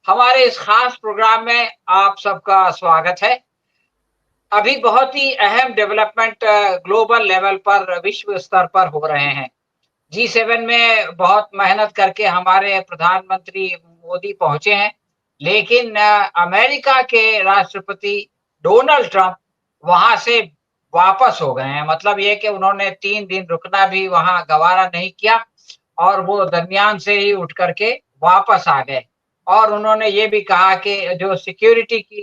हमारे इस खास प्रोग्राम में आप सबका स्वागत है। अभी बहुत ही अहम डेवलपमेंट ग्लोबल लेवल पर विश्व स्तर पर हो रहे हैं। जी7 में बहुत मेहनत करके हमारे प्रधानमंत्री मोदी पहुंचे हैं, लेकिन अमेरिका के राष्ट्रपति डोनाल्ड ट्रंप वहां से वापस हो गए हैं। मतलब ये कि उन्होंने 3 दिन रुकना भी वहां गवारा नहीं किया और वो दरमियान से ही उठ करके वापस आ गए। और उन्होंने ये भी कहा कि जो सिक्योरिटी की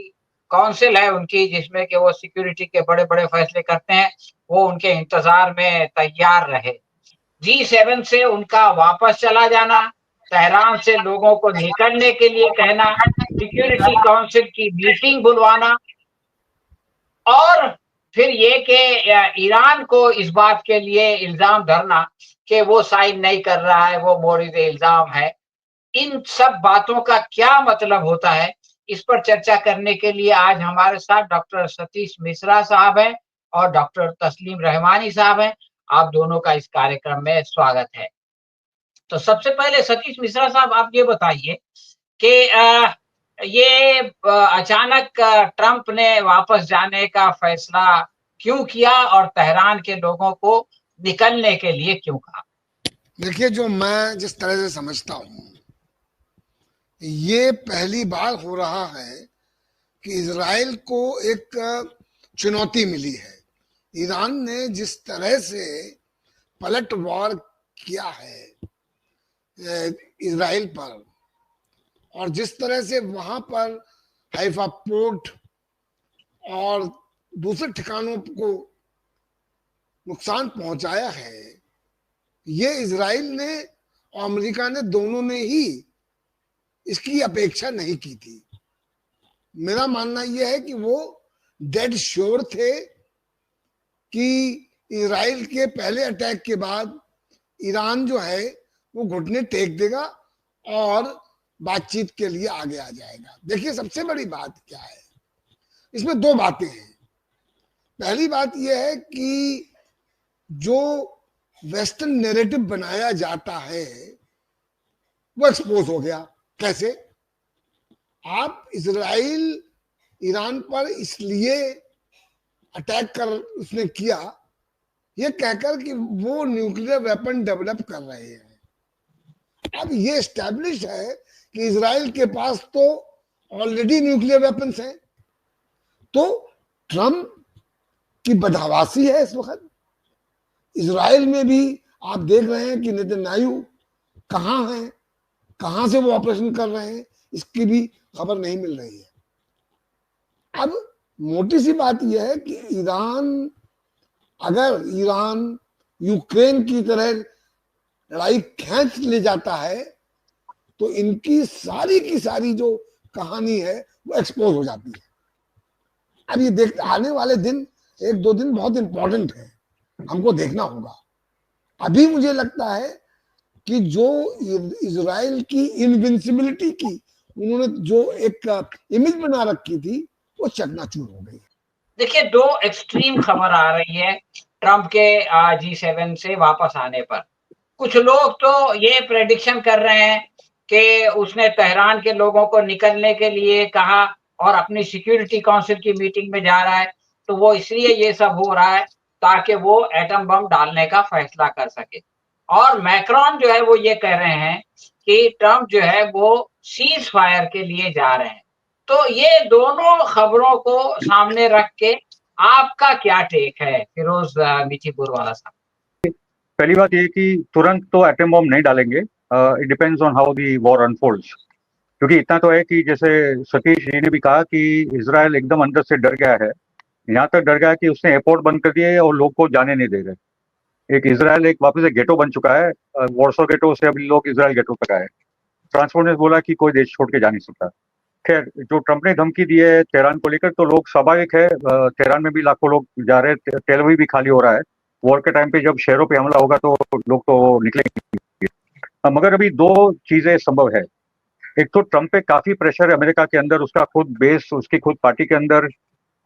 काउंसिल है उनकी, जिसमें कि वो सिक्योरिटी के बड़े-बड़े फैसले करते हैं, वो उनके इंतजार में तैयार रहे। जी7 से उनका वापस चला जाना, तेहरान से लोगों को निकलने के लिए कहना, सिक्योरिटी काउंसिल की मीटिंग बुलवाना और फिर ये कि ईरान को इस बात के लिए इल्ज़ाम धरना कि वो साइन नहीं कर रहा है, वो मोरिद-ए-इल्ज़ाम है। इन सब बातों का क्या मतलब होता है, इस पर चर्चा करने के लिए आज हमारे साथ डॉक्टर सतीश मिश्रा साहब हैं और डॉक्टर तस्लीम रहमानी साहब हैं। आप दोनों का इस कार्यक्रम में स्वागत है। तो सबसे पहले सतीश मिश्रा साहब, आप ये बताइए कि ये अचानक ट्रंप ने वापस जाने का फैसला क्यों किया और तेहरान के लोगों को निकलने के लिए क्यों कहा? देखिए, जो मैं जिस तरह से समझता हूँ, ये पहली बार हो रहा है कि इजराइल को एक चुनौती मिली है। ईरान ने जिस तरह से पलटवार किया है इजराइल पर, और जिस तरह से वहां पर हाइफा पोर्ट और दूसरे ठिकानों को नुकसान पहुंचाया है, ये इजराइल ने और अमेरिका ने दोनों ने ही इसकी अपेक्षा नहीं की थी। मेरा मानना यह है कि वो डेड श्योर थे कि इजराइल के पहले अटैक के बाद ईरान जो है वो घुटने टेक देगा और बातचीत के लिए आगे आ जाएगा। देखिए, सबसे बड़ी बात क्या है, इसमें दो बातें हैं। पहली बात यह है कि जो वेस्टर्न नैरेटिव बनाया जाता है वो एक्सपोज हो गया। कैसे? आप इजराइल ईरान पर इसलिए अटैक कर उसने किया ये कहकर कि वो न्यूक्लियर वेपन डेवलप कर रहे हैं। अब ये एस्टैब्लिश है कि इजराइल के पास तो ऑलरेडी न्यूक्लियर वेपन्स हैं। तो ट्रम्प की बदहवासी है इस वक्त। इजराइल में भी आप देख रहे हैं कि नेतन्याहू कहाँ हैं, कहां से वो ऑपरेशन कर रहे हैं, इसकी भी खबर नहीं मिल रही है। अब मोटी सी बात यह है कि अगर ईरान यूक्रेन की तरह लड़ाई खींच ले जाता है तो इनकी सारी की सारी जो कहानी है वो एक्सपोज हो जाती है। अब ये देख आने वाले दिन, 1-2 दिन बहुत इंपॉर्टेंट है, हमको देखना होगा। अभी मुझे लगता है कि जो इजराइल की इनविंसिबिलिटी की उन्होंने जो एक इमेज बना रखी थी वो चकनाचूर हो गई। देखिए, दो एक्सट्रीम खबर आ रही है ट्रंप के जी7 से वापस आने पर। कुछ लोग तो ये प्रेडिक्शन कर रहे हैं कि उसने तेहरान के लोगों को निकलने के लिए कहा और अपनी सिक्योरिटी काउंसिल की मीटिंग में जा रहा है, तो वो इसलिए ये सब हो रहा है ताकि वो एटम बम डालने का फैसला कर सके। और मैक्रोन जो है वो ये कह रहे हैं कि ट्रंप जो है वो सीज फायर के लिए जा रहे हैं। तो ये दोनों खबरों को सामने रख के आपका क्या टेक है, फिरोज मिठीपुर वाला साहब? पहली बात ये कि तुरंत तो एटम बॉम्ब नहीं डालेंगे। It depends on how the war unfolds. क्योंकि इतना तो है कि जैसे सतीश जी ने भी कहा कि इजराइल एकदम अंदर से डर गया है। यहाँ तक डर गया कि उसने एयरपोर्ट बंद कर दिए और लोग को जाने नहीं दे रहे। इजराइल एक वापस एक गेटो बन चुका है। वॉर्सो गेटो से अभी लोग इजराइल गेटो तक आए। ट्रांसपोर्ट ने बोला कि कोई देश छोड़ के जा नहीं सकता। खैर, जो ट्रंप ने धमकी दी है तेहरान को लेकर, तो लोग स्वाभाविक है, तेहरान में भी लाखों लोग जा रहे हैं, तेल अवीव भी खाली हो रहा है। वॉर के टाइम पे जब शहरों पे हमला होगा तो लोग तो निकलेंगे। मगर अभी दो चीजें संभव है। एक तो ट्रंप पे काफी प्रेशर है अमेरिका के अंदर, उसका खुद बेस, उसकी खुद पार्टी के अंदर,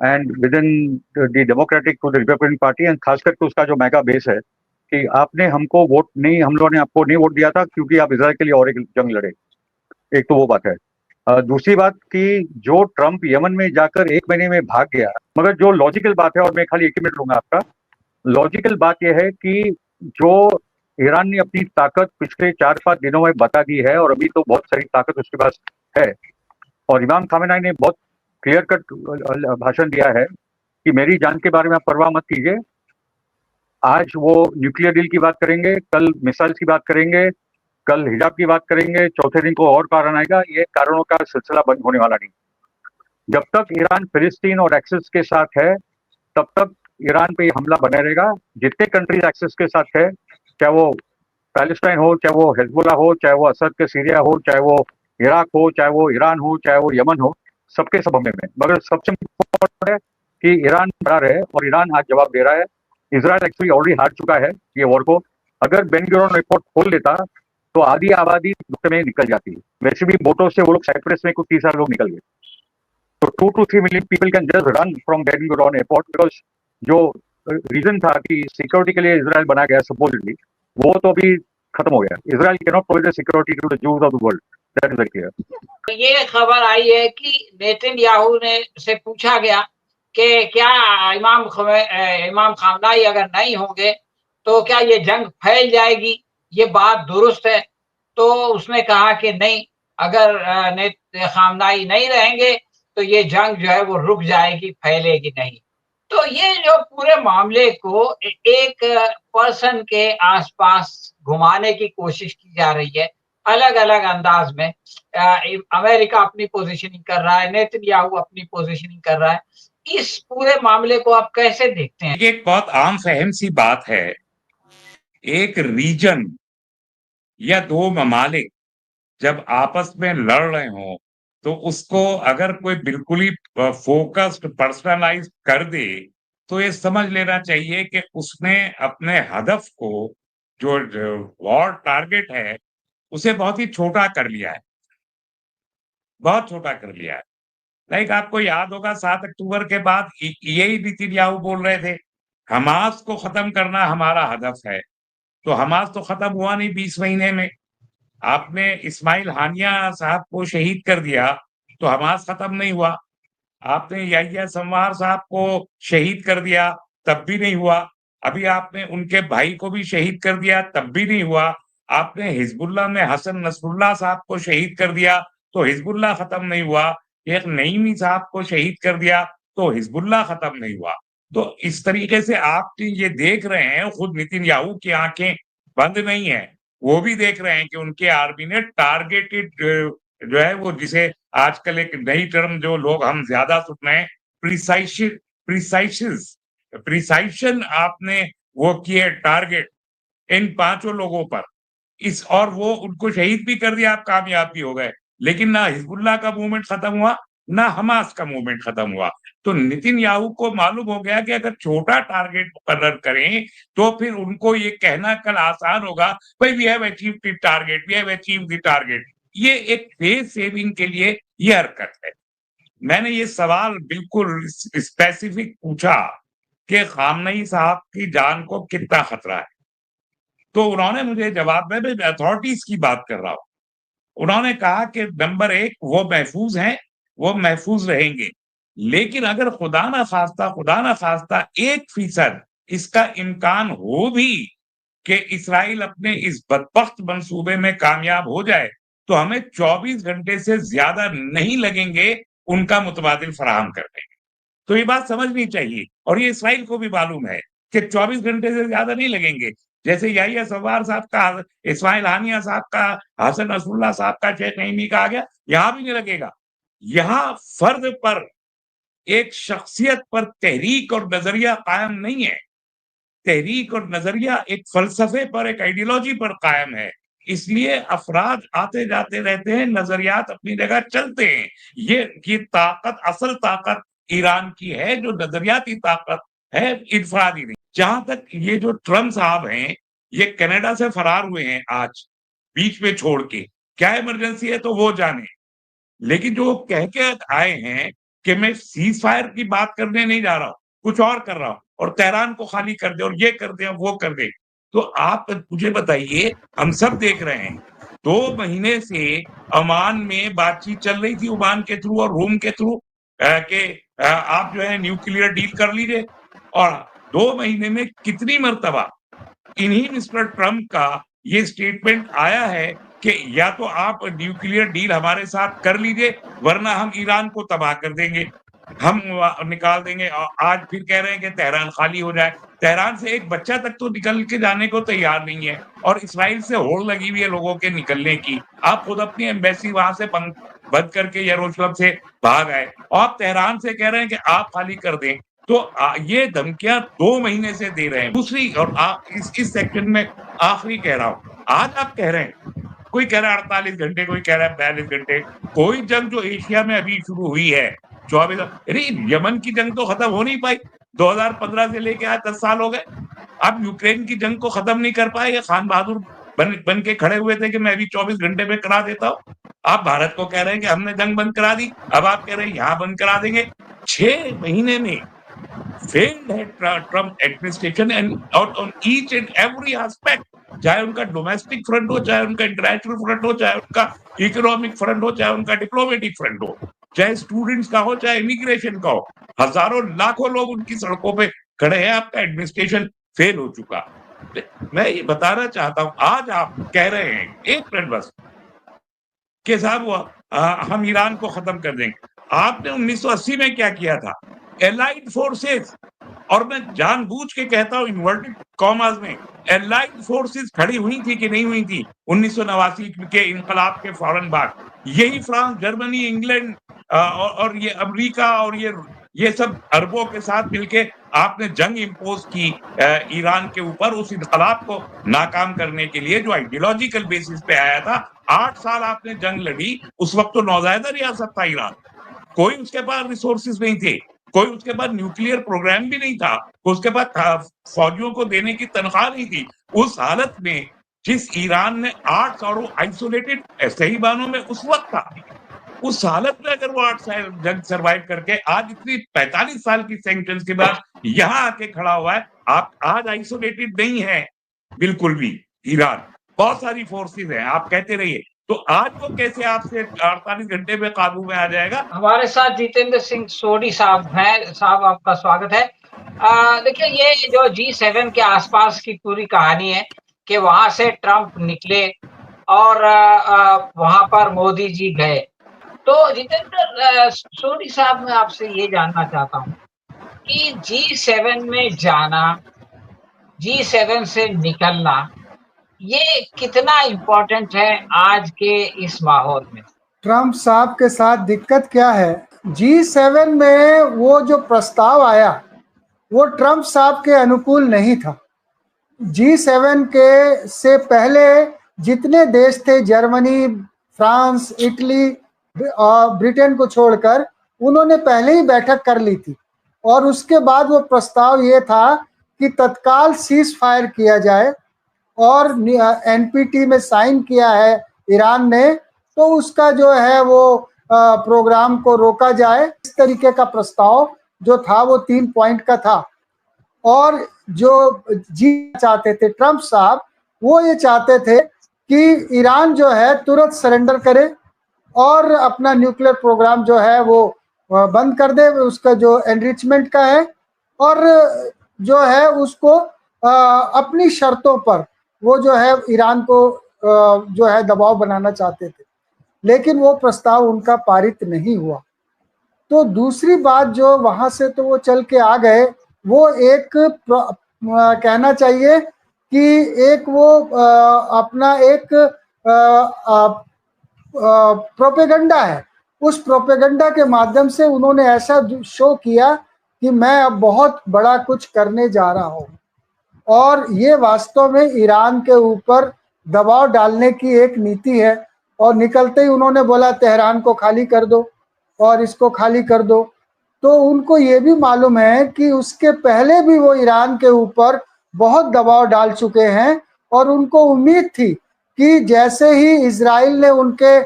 and within the Democratic to the Republican party, and खास करके उसका जो मेगा बेस है कि आपने हमको वोट नहीं, हम लोगों ने आपको नहीं वोट दिया था क्योंकि आप इजराइल के लिए और एक जंग लड़े। एक तो वो बात है। दूसरी बात कि जो ट्रंप यमन में जाकर 1 महीने में भाग गया, मगर जो लॉजिकल बात है, और मैं खाली 1 ही मिनट लूंगा आपका, लॉजिकल बात यह है कि जो ईरान ने अपनी ताकत पिछले 4-5 दिनों में बता दी है, और अभी तो बहुत सारी ताकत उसके पास है, और इमाम खामेनी ने बहुत क्लियर कट भाषण दिया है कि मेरी जान के बारे में आप परवाह मत कीजिए, आज वो न्यूक्लियर डील की बात करेंगे, कल मिसाइल्स की बात करेंगे, कल हिजाब की बात करेंगे, चौथे दिन को और कारण आएगा, ये कारणों का सिलसिला बंद होने वाला नहीं। जब तक ईरान फिलिस्तीन और एक्सिस के साथ है, तब तक ईरान पे हमला बना रहेगा। जितने कंट्रीज एक्सिस के साथ है, चाहे वो पैलेस्टाइन हो, चाहे वो हिजबुल्लाह हो, चाहे वो असद के सीरिया हो, चाहे वो इराक हो, चाहे वो ईरान हो, चाहे वो यमन हो, सबके सब हमले में। मगर सबसे इम्पोर्टेंट है कि ईरान बड़ा रहे, और ईरान आज जवाब दे रहा है। इजराइल एक्चुअली ऑलरेडी हार चुका है ये वॉर को। अगर बेन गुरियन रिपोर्ट खोल लेता तो आधी आबादी दुख में निकल जाती। वैसे भी बोटों से वो लोग साइप्रस में कुछ 30,000 लोग निकल गए, तो 2 to 3 million people can just run from Ben Gurion airport, because जो रीजन था कि सिक्योरिटी के लिए इजराइल बना गया सपोजिटली, वो तो अभी खत्म हो गया। Israel can not provide security to the Jews of the world, that is very clear. ये खबर आई है कि नेतन्याहू ने से पूछा गया कि क्या इमाम खामनाई अगर नहीं होंगे तो क्या ये जंग फैल जाएगी, ये बात दुरुस्त है? तो उसने कहा कि नहीं, अगर खामनाई नहीं रहेंगे तो ये जंग जो है वो रुक जाएगी, फैलेगी नहीं। तो ये जो पूरे मामले को एक पर्सन के आसपास घुमाने की कोशिश की जा रही है, अलग अलग अंदाज में। अमेरिका अपनी पोजीशनिंग कर रहा है, नेतन्याहू अपनी पोजीशनिंग कर रहा है। इस पूरे मामले को आप कैसे देखते हैं? ये एक बहुत आम फहम सी बात है, एक रीजन या 2 ममालिक जब आपस में लड़ रहे हो तो उसको अगर कोई बिल्कुल ही फोकस्ड पर्सनलाइज कर दे तो ये समझ लेना चाहिए कि उसने अपने हदफ को, जो वॉर टारगेट है, उसे बहुत ही छोटा कर लिया है, बहुत छोटा कर लिया है। लाइक आपको याद होगा 7 अक्टूबर के बाद यही नेतन्याहू बोल रहे थे, हमास को खत्म करना हमारा हदफ है। तो हमास तो खत्म हुआ नहीं 20 महीने में। आपने इस्माइल हानिया साहब को शहीद कर दिया तो हमास खत्म नहीं हुआ। आपने याहिया सिंवार साहब को शहीद कर दिया, तब भी नहीं हुआ। अभी आपने उनके भाई को भी शहीद कर दिया, तब भी नहीं हुआ। आपने हिजबुल्लाह में हसन नसरुल्लाह साहब को शहीद कर दिया तो हिजबुल्लाह खत्म नहीं हुआ। एक नईमी साहब को शहीद कर दिया तो हिजबुल्लाह खत्म नहीं हुआ। तो इस तरीके से आप ये देख रहे हैं, खुद नेतन्याहू की आंखें बंद नहीं है, वो भी देख रहे हैं कि उनके आर्मी ने टारगेटेड जो है वो, जिसे आजकल एक नई टर्म जो लोग हम ज्यादा सुन रहे हैं, प्रिसाइशन आपने वो किए टारगेट इन 5 लोगों पर, इस और वो उनको शहीद भी कर दिया, आप कामयाब भी हो गए। लेकिन ना हिजबुल्लाह का मूवमेंट खत्म हुआ, ना हमास का मूवमेंट खत्म हुआ। तो नेतन्याहू को मालूम हो गया कि अगर छोटा टारगेट मुकर्रर करें तो फिर उनको ये कहना कल आसान होगा, भाई we have achieved the target, we have achieved the target. ये एक फेस सेविंग के लिए ये हरकत है। मैंने ये सवाल बिल्कुल स्पेसिफिक पूछा कि खामनेई साहब की जान को कितना खतरा है, तो उन्होंने मुझे जवाब में, मैं अथॉरिटीज की बात कर रहा हूं, उन्होंने कहा कि नंबर 1 वो महफूज हैं, वो महफूज रहेंगे, लेकिन अगर खुदा ना खास्ता 1% इसका इम्कान हो भी कि इसराइल अपने इस बदबख्त मंसूबे में कामयाब हो जाए तो हमें 24 घंटे से ज्यादा नहीं लगेंगे उनका मुतबादिल फराहम करने। तो ये बात समझनी चाहिए, और ये इसराइल को भी मालूम है कि 24 घंटे से ज्यादा नहीं लगेंगे। जैसे याहिया सिंवार साहब का, इस्माइल हानिया साहब का, हसन नसरुल्लाह साहब का, शेख नईमी का आ गया, यहां भी नहीं लगेगा। यहाँ फर्द पर, एक शख्सियत पर तहरीक और नजरिया कायम नहीं है। तहरीक और नजरिया एक फलसफे पर, एक आइडियोलॉजी पर कायम है। इसलिए अफराद आते जाते रहते हैं, नजरियात अपनी जगह चलते हैं। ये ताकत, असल ताकत ईरान की है, जो नजरियाती ताकत है, इनफरादी नहीं। जहां तक ये जो ट्रम्प साहब हैं, ये कनाडा से फरार हुए हैं आज बीच में छोड़ के, क्या इमरजेंसी है तो वो जाने, लेकिन जो कह के आए हैं कि मैं सीज फायर की बात करने नहीं जा रहा हूं, कुछ और कर रहा हूं, और तेहरान को खाली कर दे, और ये कर दे, और वो कर दे, तो आप मुझे बताइए, हम सब देख रहे हैं 2 महीने से ओमान में बातचीत चल रही थी, ओमान के थ्रू और रोम के थ्रू कि आप जो है न्यूक्लियर डील कर लीजिए, और 2 महीने में कितनी मर्तबा इन्हीं मिस्टर ट्रम्प का ये स्टेटमेंट आया है कि या तो आप न्यूक्लियर डील हमारे साथ कर लीजिए वरना हम ईरान को तबाह कर देंगे, हम निकाल देंगे। आज फिर कह रहे हैं कि तेहरान खाली हो जाए। तेहरान से एक बच्चा तक तो निकल के जाने को तैयार नहीं है, और इसराइल से होड़ लगी हुई है लोगों के निकलने की। आप खुद अपनी एम्बेसी वहां से बंद करके यरूशलेम से भाग आए, और आप तेहरान से कह रहे हैं कि आप खाली कर दें। तो ये धमकियां 2 महीने से दे रहे हैं। दूसरी, और इस सेक्शन में आखिरी कह रहा हूं, आज आप कह रहे हैं, कोई कह रहा है 48 घंटे, कोई कह रहा है 42 घंटे। कोई जंग जो एशिया में अभी शुरू हुई है 24, अरे यमन की जंग तो खत्म हो नहीं पाई, 2015 से लेके आज 10 साल हो गए। आप यूक्रेन की जंग को खत्म नहीं कर पाए। खान बहादुर बन के खड़े हुए थे कि मैं अभी 24 घंटे में करा देता हूं। आप भारत को कह रहे हैं कि हमने जंग बंद करा दी, अब आप कह रहे हैं यहां बंद करा देंगे। 6 महीने में failed है Trump administration and on each and every aspect, चाहे उनका डोमेस्टिक फ्रंट हो, चाहे उनका इंटरनेशनल फ्रंट हो, चाहे उनका इकोनॉमिक फ्रंट हो, चाहे उनका डिप्लोमेटिक फ्रंट हो, चाहे स्टूडेंट्स का हो, चाहे इमिग्रेशन का हो। हजारों लाखों लोग उनकी सड़कों पे खड़े हैं। आपका एडमिनिस्ट्रेशन फेल हो चुका। मैं ये बताना चाहता हूं, आज आप कह रहे हैं, एक मिनट बस, कि साहब हम ईरान को खत्म कर देंगे। आपने 1980 में क्या किया था? एलाइड फोर्सेस, और मैं जानबूझ के कहता हूं इन्वर्टेड कॉमास में, एलाइड फोर्सेस खड़ी हुई थी कि नहीं हुई थी 1989 के इनकलाब के फौरन बाद? यही फ्रांस, जर्मनी, इंग्लैंड और ये अमेरिका और ये सब अरबों के साथ मिलके आपने जंग इम्पोज की ईरान के ऊपर, उस इनकलाब को नाकाम करने के लिए जो आइडियोलॉजिकल बेसिस पे आया था। 8 साल आपने जंग लड़ी। उस वक्त तो नौज़ायदा रियासत था ईरान, कोई उसके पास रिसोर्सेज नहीं थे, कोई उसके पास न्यूक्लियर प्रोग्राम भी नहीं था, उसके पास फौजियों को देने की तनख्वाह नहीं थी। उस हालत में जिस ईरान ने 8 सालों आइसोलेटेड, सही मानों में उस वक्त था, उस हालत में अगर वो 8 साल जंग सरवाइव करके आज इतनी 45 साल की सैंक्शंस के बाद यहाँ आके खड़ा हुआ है, आप आज आइसोलेटेड नहीं है बिल्कुल भी। ईरान बहुत सारी फोर्सेस हैं, आप कहते रहिए। तो आज वो कैसे आपसे 48 घंटे में काबू में आ जाएगा? हमारे साथ जितेंद्र सिंह सोडी साहब हैं। साहब, आपका स्वागत है। देखिए, ये जो G7 के आसपास की पूरी कहानी है कि वहां से ट्रम्प निकले और वहां पर मोदी जी गए। तो जितेंद्र सोडी साहब, मैं आपसे ये जानना चाहता हूँ कि G7 में जाना, G7 से निकलना, ये कितना इम्पोर्टेंट है आज के इस माहौल में? ट्रम्प साहब के साथ दिक्कत क्या है, G7 में वो जो प्रस्ताव आया वो ट्रम्प साहब के अनुकूल नहीं था। G7 के से पहले जितने देश थे, जर्मनी, फ्रांस, इटली और ब्रिटेन को छोड़कर, उन्होंने पहले ही बैठक कर ली थी, और उसके बाद वो प्रस्ताव ये था कि तत्काल सीज फायर किया जाए, और NPT में साइन किया है ईरान ने, तो उसका जो है वो प्रोग्राम को रोका जाए। इस तरीके का प्रस्ताव जो था वो 3 पॉइंट का था। और जो चाहते थे ट्रम्प साहब, वो ये चाहते थे कि ईरान जो है तुरंत सरेंडर करे और अपना न्यूक्लियर प्रोग्राम जो है वो बंद कर दे, उसका जो एनरिचमेंट का है, और जो है उसको अपनी शर्तों पर वो जो है ईरान को जो है दबाव बनाना चाहते थे। लेकिन वो प्रस्ताव उनका पारित नहीं हुआ। तो दूसरी बात जो वहां से तो वो चल के आ गए, वो एक कहना चाहिए कि एक वो अपना एक प्रोपेगेंडा है। उस प्रोपेगेंडा के माध्यम से उन्होंने ऐसा शो किया कि मैं अब बहुत बड़ा कुछ करने जा रहा हूँ, और ये वास्तव में ईरान के ऊपर दबाव डालने की एक नीति है। और निकलते ही उन्होंने बोला तेहरान को खाली कर दो और इसको खाली कर दो। तो उनको ये भी मालूम है कि उसके पहले भी वो ईरान के ऊपर बहुत दबाव डाल चुके हैं, और उनको उम्मीद थी कि जैसे ही इजराइल ने उनके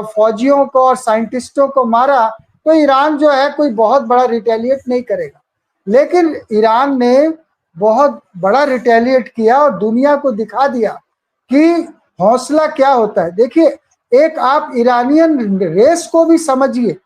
फौजियों को और साइंटिस्टों को मारा, तो ईरान जो है कोई बहुत बड़ा रिटेलिएट नहीं करेगा। लेकिन ईरान ने बहुत बड़ा रिटेलिएट किया और दुनिया को दिखा दिया कि हौसला क्या होता है। देखिए, एक आप ईरानियन रेस को भी समझिए,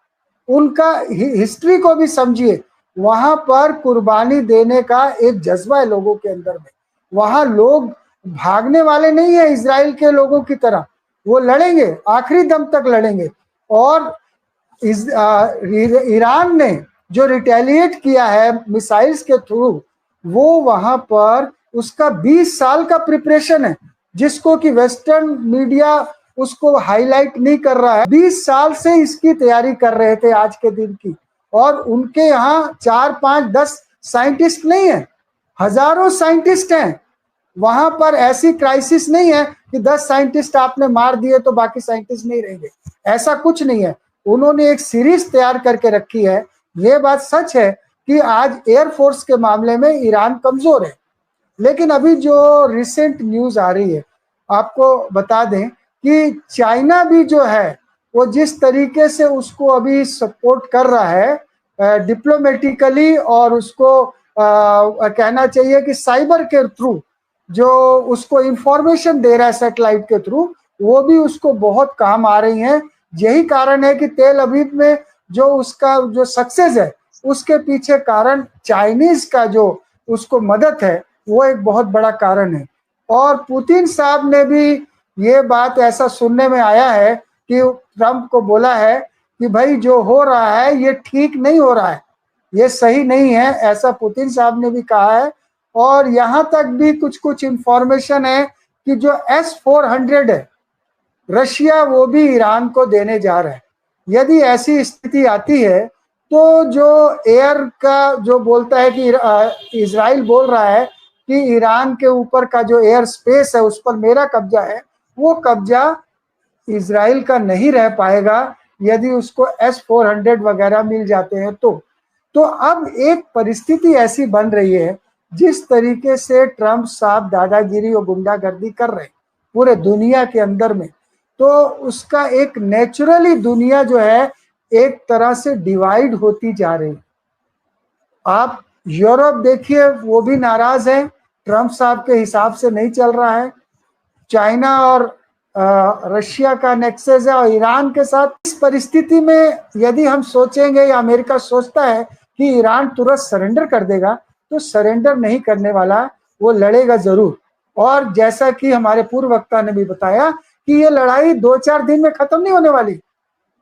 उनका हिस्ट्री को भी समझिए, वहां पर कुर्बानी देने का एक जज्बा है लोगों के अंदर में। वहां लोग भागने वाले नहीं है इजराइल के लोगों की तरह, वो लड़ेंगे, आखिरी दम तक लड़ेंगे। और ईरान ने जो रिटेलिएट किया है मिसाइल्स के थ्रू, वो वहां पर उसका 20 साल का प्रिपरेशन है, जिसको कि वेस्टर्न मीडिया उसको हाईलाइट नहीं कर रहा है। 20 साल से इसकी तैयारी कर रहे थे आज के दिन की, और उनके यहाँ 4, 5, 10 साइंटिस्ट नहीं है, हजारों साइंटिस्ट हैं। वहां पर ऐसी क्राइसिस नहीं है कि 10 साइंटिस्ट आपने मार दिए तो बाकी साइंटिस्ट नहीं रहेंगे, ऐसा कुछ नहीं है। उन्होंने एक सीरीज तैयार करके रखी है। ये बात सच है कि आज एयरफोर्स के मामले में ईरान कमजोर है, लेकिन अभी जो रिसेंट न्यूज आ रही है, आपको बता दें कि चाइना भी जो है वो जिस तरीके से उसको अभी सपोर्ट कर रहा है डिप्लोमेटिकली, और उसको कहना चाहिए कि साइबर के थ्रू जो उसको इंफॉर्मेशन दे रहा है सैटेलाइट के थ्रू, वो भी उसको बहुत काम आ रही है। यही कारण है कि तेल अवीव में जो उसका जो सक्सेस है, उसके पीछे कारण चाइनीज का जो उसको मदद है, वो एक बहुत बड़ा कारण है। और पुतिन साहब ने भी ये बात ऐसा सुनने में आया है कि ट्रंप को बोला है कि भाई जो हो रहा है ये ठीक नहीं हो रहा है, ये सही नहीं है, ऐसा पुतिन साहब ने भी कहा है। और यहाँ तक भी कुछ इंफॉर्मेशन है कि जो S-400 है रशिया, वो भी ईरान को देने जा रहा है। यदि ऐसी स्थिति आती है तो जो एयर का जो बोलता है कि इजराइल बोल रहा है कि ईरान के ऊपर का जो एयर स्पेस है उस पर मेरा कब्जा है, वो कब्जा इजराइल का नहीं रह पाएगा यदि उसको S-400 वगैरह मिल जाते हैं तो अब एक परिस्थिति ऐसी बन रही है, जिस तरीके से ट्रंप साहब दादागिरी और गुंडागर्दी कर रहे हैं पूरे दुनिया के अंदर में, तो उसका एक नेचुरली दुनिया जो है एक तरह से डिवाइड होती जा रही है। आप यूरोप देखिए, वो भी नाराज है, ट्रंप साहब के हिसाब से नहीं चल रहा है। चाइना और रशिया का नेक्सस है, और ईरान के साथ इस परिस्थिति में यदि हम सोचेंगे या अमेरिका सोचता है कि ईरान तुरंत सरेंडर कर देगा, तो सरेंडर नहीं करने वाला, वो लड़ेगा जरूर। और जैसा कि हमारे पूर्व वक्ता ने भी बताया कि ये लड़ाई 2-4 दिन में खत्म नहीं होने वाली।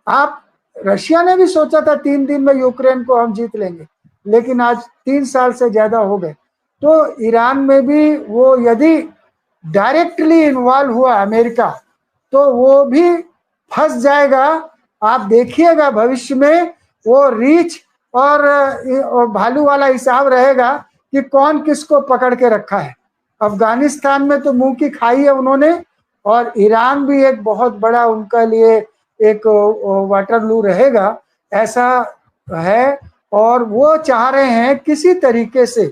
आप रशिया ने भी सोचा था 3 दिन में यूक्रेन को हम जीत लेंगे, लेकिन आज 3 साल से ज्यादा हो गए। तो ईरान में भी वो यदि डायरेक्टली इन्वॉल्व हुआ अमेरिका, तो वो भी फंस जाएगा। आप देखिएगा भविष्य में वो रीछ और भालू वाला हिसाब रहेगा कि कौन किसको पकड़ के रखा है। अफगानिस्तान में तो मुंह की खाई है उन्होंने, और ईरान भी एक बहुत बड़ा उनका लिए एक वाटरलू रहेगा, ऐसा है। और वो चाह रहे हैं किसी तरीके से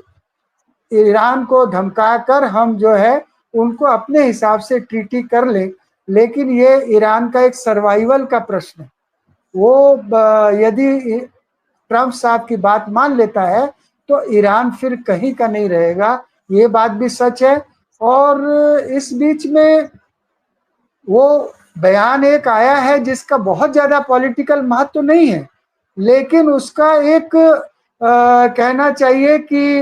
ईरान को धमकाकर हम जो है उनको अपने हिसाब से ट्रीटी कर ले, लेकिन ये ईरान का एक सर्वाइवल का प्रश्न है। वो यदि ट्रंप साहब की बात मान लेता है तो ईरान फिर कहीं का नहीं रहेगा, ये बात भी सच है। और इस बीच में वो बयान एक आया है जिसका बहुत ज्यादा पॉलिटिकल महत्व तो नहीं है, लेकिन उसका एक कहना चाहिए कि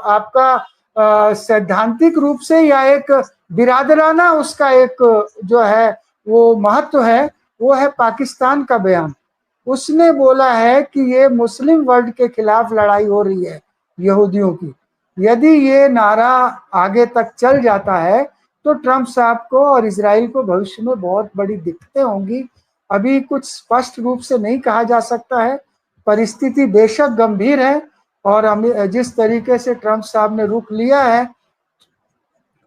आपका सैद्धांतिक रूप से या एक बिरादराना उसका एक जो है वो महत्व है, वो है पाकिस्तान का बयान। उसने बोला है कि ये मुस्लिम वर्ल्ड के खिलाफ लड़ाई हो रही है यहूदियों की। यदि ये नारा आगे तक चल जाता है तो ट्रंप साहब को और इजराइल को भविष्य में बहुत बड़ी दिक्कतें होंगी। अभी कुछ स्पष्ट रूप से नहीं कहा जा सकता है, परिस्थिति बेशक गंभीर है, और जिस तरीके से ट्रंप साहब ने रुख लिया है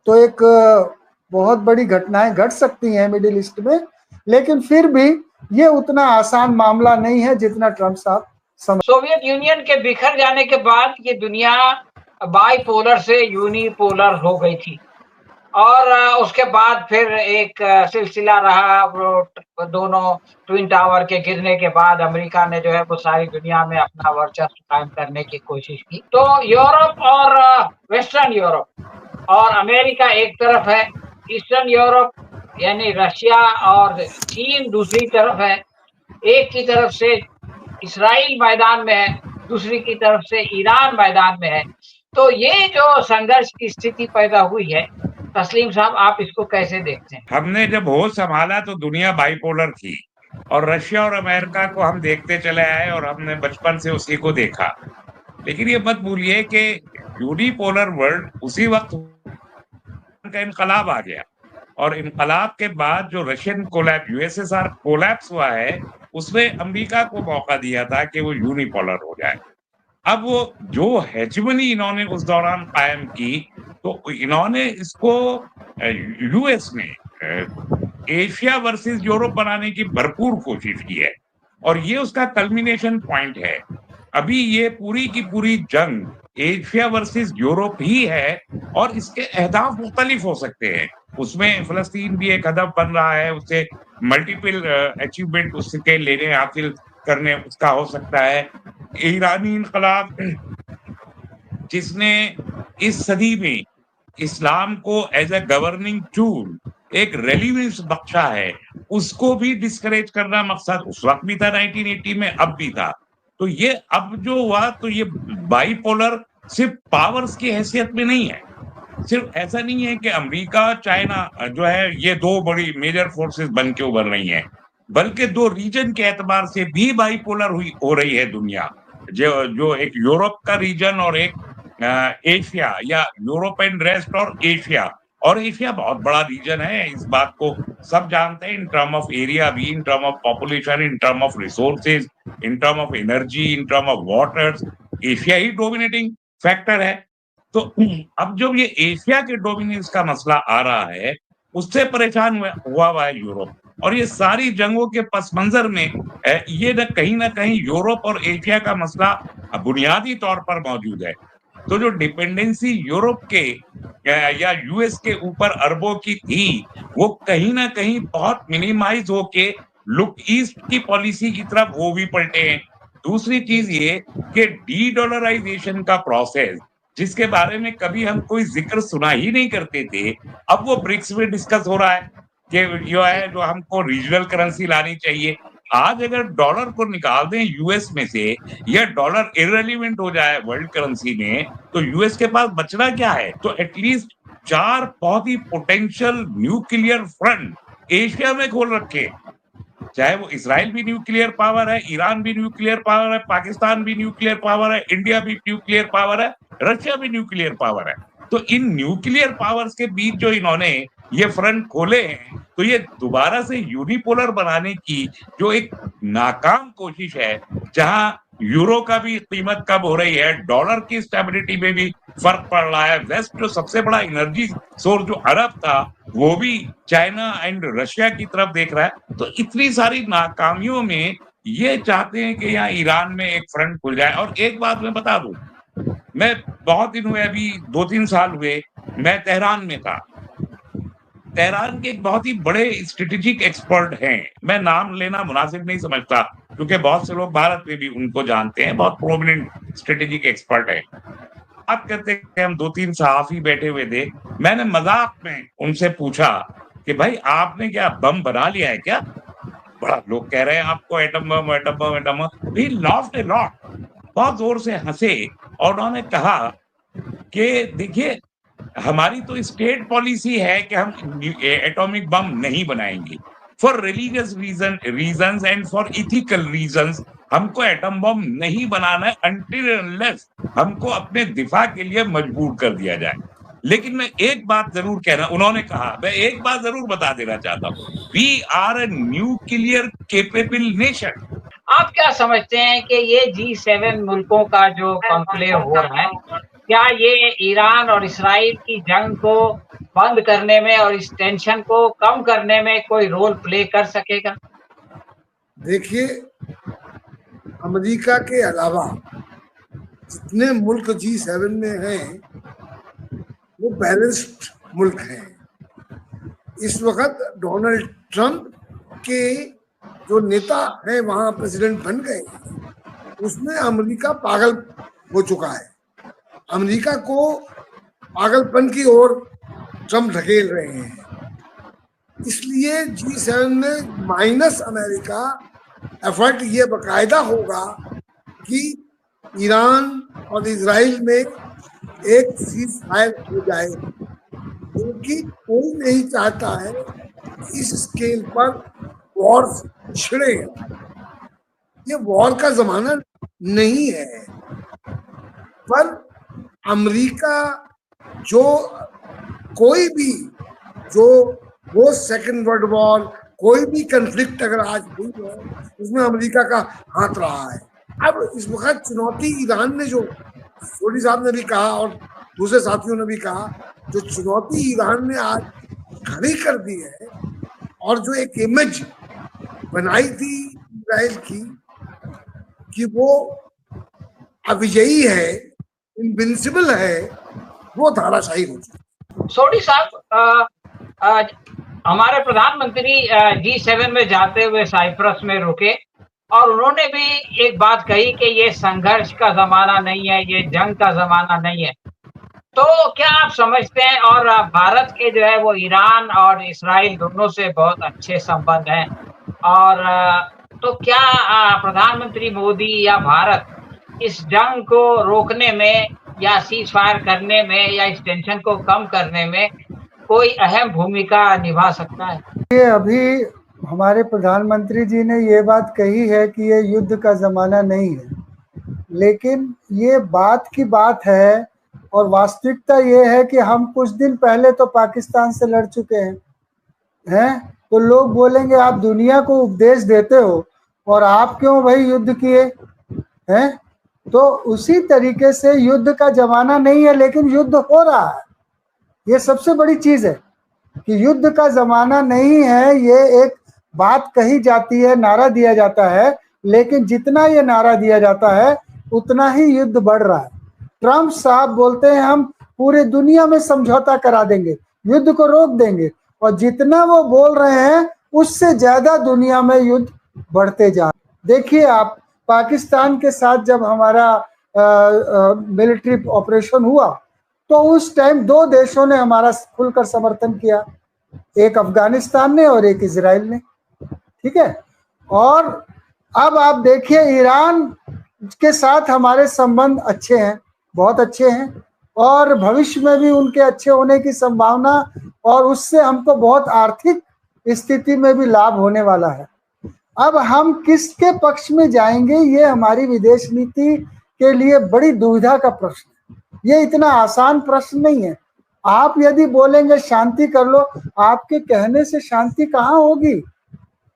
तो एक बहुत बड़ी घटनाएं घट सकती हैं मिडिल ईस्ट में, लेकिन फिर भी ये उतना आसान मामला नहीं है जितना ट्रंप साहब समझ। सोवियत यूनियन के बिखर जाने के बाद ये दुनिया बाइपोलर से यूनिपोलर हो गई थी। और उसके बाद फिर एक सिलसिला रहा, वो दोनों ट्विन टावर के गिरने के बाद अमेरिका ने जो है वो सारी दुनिया में अपना वर्चस्व कायम करने की कोशिश की। तो यूरोप और वेस्टर्न यूरोप और अमेरिका एक तरफ है, ईस्टर्न यूरोप यानी रशिया और चीन दूसरी तरफ है। एक की तरफ से इसराइल मैदान में है, दूसरी की तरफ से ईरान मैदान में है। तो ये जो संघर्ष की स्थिति पैदा हुई है, तस्लीम साहब, आप इसको कैसे देखते हैं? हमने जब होश संभाला तो दुनिया बाइपोलर थी और रशिया और अमेरिका को हम देखते चले आए और हमने बचपन से उसी को देखा। लेकिन ये मत भूलिए कि यूनिपोलर वर्ल्ड उसी वक्त का इनकलाब आ गया और इनकलाब के बाद जो रशियन कोलैप्स, यूएसएसआर कोलैप्स हुआ है, उसने अमेरिका को मौका दिया था कि वो यूनिपोलर हो जाए। अब वो जो हेजमनी इन्होंने उस दौरान कायम की, तो इन्होंने इसको यूएस ने एशिया वर्सेस यूरोप बनाने की भरपूर कोशिश की है और ये उसका कल्मिनेशन पॉइंट है। अभी ये पूरी की पूरी जंग एशिया वर्सेस यूरोप ही है और इसके अहदाफ मुख्तलिफ हो सकते हैं। उसमें फलस्तीन भी एक हदफ बन रहा है, उससे मल्टीपल अचीवमेंट उसके लेने हासिल करने उसका हो सकता है। ईरानी इनकलाब जिसने इस सदी में इस्लाम को एज ए गवर्निंग टूल एक रेलिवेंस बख्शा है, उसको भी डिस्करेज करना मकसद उस वक्त भी था 1980 में, अब भी था। तो ये अब जो हुआ तो ये बाइपोलर सिर्फ पावर्स की हैसियत में नहीं है, सिर्फ ऐसा नहीं है कि अमेरिका चाइना जो है ये दो बड़ी मेजर फोर्सेस बन के उभर रही हैं, बल्कि दो रीजन के एतबार से भी बाइपोलर हो रही है दुनिया। जो एक यूरोप का रीजन और एक एशिया या यूरोप एंड रेस्ट और एशिया बहुत बड़ा रीजन है, इस बात को सब जानते हैं, इन टर्म ऑफ एरिया भी, in term of population, in term of resources, in term of energy, in term of waters, Asia he dominating factor है। तो अब जब ये एशिया के डोमिनेंस का मसला आ रहा है, उससे परेशान हुआ है यूरोप, और ये सारी जंगों के पस मंजर में ये न कहीं यूरोप और एशिया का मसला बुनियादी तौर पर मौजूद है। तो जो डिपेंडेंसी यूरोप के या यूएस के ऊपर अरबों की थी, वो कहीं ना कहीं बहुत मिनिमाइज होके लुक ईस्ट की पॉलिसी की तरफ वो भी पलटे हैं। दूसरी चीज ये कि डी डॉलराइजेशन का प्रोसेस, जिसके बारे में कभी हम कोई जिक्र सुना ही नहीं करते थे, अब वो ब्रिक्स में डिस्कस हो रहा है कि जो हमको रीजनल करेंसी लानी चाहिए। आज अगर डॉलर को निकाल दें यूएस में से या डॉलर इररिलेवेंट हो जाए वर्ल्ड करेंसी में, तो यूएस के पास बचना क्या है? तो एटलीस्ट 4 बहुत ही पोटेंशियल न्यूक्लियर फ्रंट एशिया में खोल रखे, चाहे वो इसराइल भी न्यूक्लियर पावर है, ईरान भी न्यूक्लियर पावर है, पाकिस्तान भी न्यूक्लियर पावर है, इंडिया भी न्यूक्लियर पावर है, रशिया भी न्यूक्लियर पावर है। तो इन न्यूक्लियर पावर्स के बीच जो इन्होंने ये फ्रंट खोले हैं, तो ये दोबारा से यूनिपोलर बनाने की जो एक नाकाम कोशिश है, जहां यूरो का भी कीमत कम हो रही है, डॉलर की स्टेबिलिटी में भी फर्क पड़ रहा है, वेस्ट जो सबसे बड़ा एनर्जी सोर्स जो अरब था वो भी चाइना एंड रशिया की तरफ देख रहा है। तो इतनी सारी नाकामियों में ये चाहते हैं कि यहाँ ईरान में एक फ्रंट खुल जाए। और एक बात मैं बता दूं, मैं बहुत दिन हुए, अभी 2-3 साल हुए, मैं तेहरान में था। तेहरान के एक बहुत ही बड़े स्ट्रेटेजिक एक्सपर्ट हैं, मैं नाम लेना मुनासिब नहीं समझता क्योंकि बहुत से लोग भारत में भी उनको जानते हैं, बहुत प्रोमिनेंट स्ट्रेटेजिक एक्सपर्ट है। बात करते हैं, हम 2-3 सहाफी बैठे हुए थे, मैंने मजाक में उनसे पूछा कि भाई आपने क्या बम बना लिया है क्या? बड़ा लोग कह रहे हैं आपको atom bomb atom bomb atom bomb. He laughed a lot, बहुत जोर से हंसे और उन्होंने कहा कि देखिए हमारी तो स्टेट पॉलिसी है कि हम एटॉमिक बम नहीं बनाएंगे, for religious reasons and for ethical reasons हमको एटम बम नहीं बनाना है अनटिल अनलेस हमको अपने दिफा के लिए मजबूर कर दिया जाए। लेकिन मैं एक बात जरूर कहना, उन्होंने कहा, मैं एक बात जरूर बता देना चाहता हूँ, we are a nuclear capable nation. आप क्या समझते हैं कि ये G7 मुल्कों का जो कॉन्क्लेव हो रहा है, क्या ये ईरान और इसराइल की जंग को बंद करने में और इस टेंशन को कम करने में कोई रोल प्ले कर सकेगा? देखिए, अमेरिका के अलावा जितने मुल्क G7 में हैं वो बैलेंस्ड मुल्क हैं। इस वक्त डोनाल्ड ट्रंप के जो नेता हैं वहां प्रेसिडेंट बन गए, उसमें अमेरिका पागल हो चुका है। अमेरिका को पागलपन की ओर ट्रंप ढकेल रहे हैं। इसलिए G7 में माइनस अमेरिका एफर्ट ये बकायदा होगा कि ईरान और इजराइल में एक सीज फायर हो जाए, क्योंकि कोई नहीं चाहता है इस स्केल पर वॉर छिड़े। ये वॉर का जमाना नहीं है। पर अमेरिका जो कोई भी जो वो सेकेंड वर्ल्ड वॉर, कोई भी कंफ्लिक्ट अगर आज हुई है उसमें अमेरिका का हाथ रहा है। अब इस वक्त चुनौती ईरान ने, जो मोदी साहब ने भी कहा और दूसरे साथियों ने भी कहा, जो चुनौती ईरान ने आज खड़ी कर दी है और जो एक इमेज बनाई थी इजराइल की कि वो अविजयी है, इनविंसिबल है, वो धाराशाही हो चुकी। सोडी साहब, हमारे प्रधानमंत्री G7 में जाते हुए साइप्रस में रुके और उन्होंने भी एक बात कही कि ये संघर्ष का जमाना नहीं है, ये जंग का जमाना नहीं है। तो क्या आप समझते हैं, और भारत के जो है वो ईरान और इस्राइल दोनों से बहुत अच्छे संबंध हैं, और तो क्या प्रधानमंत्री मोदी या भारत इस जंग को रोकने में या सीज फायर करने में या इस टेंशन को कम करने में कोई अहम भूमिका निभा सकता है? ये अभी हमारे प्रधानमंत्री जी ने ये बात कही है कि ये युद्ध का ज़माना नहीं है, लेकिन ये बात की बात है और वास्तविकता ये है कि हम कुछ दिन पहले तो पाकिस्तान से लड़ चुके हैं। तो लोग बोलेंगे आप दुनिया को उपदेश देते हो और आप क्यों भाई युद्ध किए हैं? तो उसी तरीके से युद्ध का ज़माना नहीं है, लेकिन युद्ध हो रहा है। ये सबसे बड़ी चीज़ है कि युद्ध का ज़माना नहीं है। ये एक बात कही जाती है, नारा दिया जाता है, लेकिन जितना ये नारा दिया जाता है उतना ही युद्ध बढ़ रहा है। ट्रंप साहब बोलते हैं हम पूरे दुनिया में समझौता करा देंगे, युद्ध को रोक देंगे, और जितना वो बोल रहे हैं उससे ज़्यादा दुनिया में युद्ध बढ़ते जा रहे हैं। देखिए आप, पाकिस्तान के साथ जब हमारा मिलिट्री ऑपरेशन हुआ तो उस टाइम दो देशों ने हमारा खुलकर समर्थन किया, एक अफगानिस्तान ने और एक इजराइल ने, ठीक है। और अब आप देखिए ईरान के साथ हमारे संबंध अच्छे हैं, बहुत अच्छे हैं, और भविष्य में भी उनके अच्छे होने की संभावना, और उससे हमको बहुत आर्थिक स्थिति में भी लाभ होने वाला है। अब हम किसके पक्ष में जाएंगे, ये हमारी विदेश नीति के लिए बड़ी दुविधा का प्रश्न है। ये इतना आसान प्रश्न नहीं है। आप यदि बोलेंगे शांति कर लो, आपके कहने से शांति कहाँ होगी?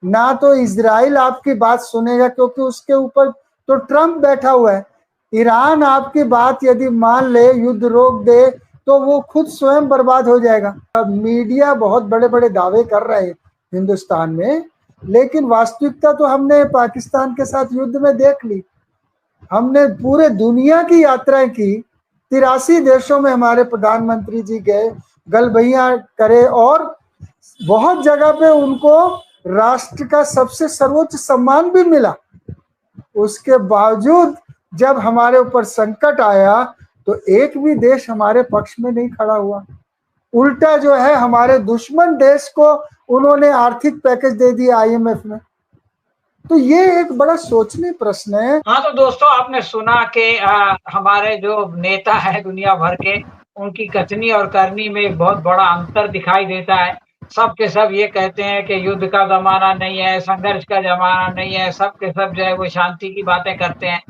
ना तो इजराइल आपकी बात सुनेगा क्योंकि उसके ऊपर तो ट्रंप बैठा हुआ है। ईरान आपकी बात यदि मान ले, युद्ध रोक दे, तो वो खुद स्वयं बर्बाद हो जाएगा। अब मीडिया बहुत बड़े बड़े दावे कर रहे हैं हिंदुस्तान में, लेकिन वास्तविकता तो हमने पाकिस्तान के साथ युद्ध में देख ली। हमने पूरे दुनिया की यात्राएं की, 83 देशों में हमारे प्रधानमंत्री जी गए, गलबैया करे, और बहुत जगह पे उनको राष्ट्र का सबसे सर्वोच्च सम्मान भी मिला। उसके बावजूद जब हमारे ऊपर संकट आया तो एक भी देश हमारे पक्ष में नहीं खड़ा हुआ। उल्टा जो है हमारे दुश्मन देश को उन्होंने आर्थिक पैकेज दे दिया IMF में। तो ये एक बड़ा सोचनीय प्रश्न है। हाँ, तो दोस्तों आपने सुना कि हमारे जो नेता है दुनिया भर के, उनकी कथनी और करनी में एक बहुत बड़ा अंतर दिखाई देता है। सब के सब ये कहते हैं कि युद्ध का जमाना नहीं है, संघर्ष का जमाना नहीं है, सब के सब जो है वो शांति की बातें करते हैं,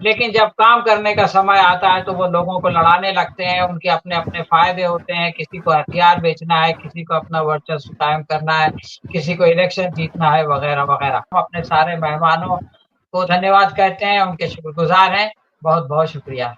लेकिन जब काम करने का समय आता है तो वो लोगों को लड़ाने लगते हैं। उनके अपने अपने फायदे होते हैं, किसी को हथियार बेचना है, किसी को अपना वर्चस्व कायम करना है, किसी को इलेक्शन जीतना है, वगैरह वगैरह। हम अपने सारे मेहमानों को धन्यवाद कहते हैं, उनके शुक्रगुजार हैं। बहुत बहुत शुक्रिया।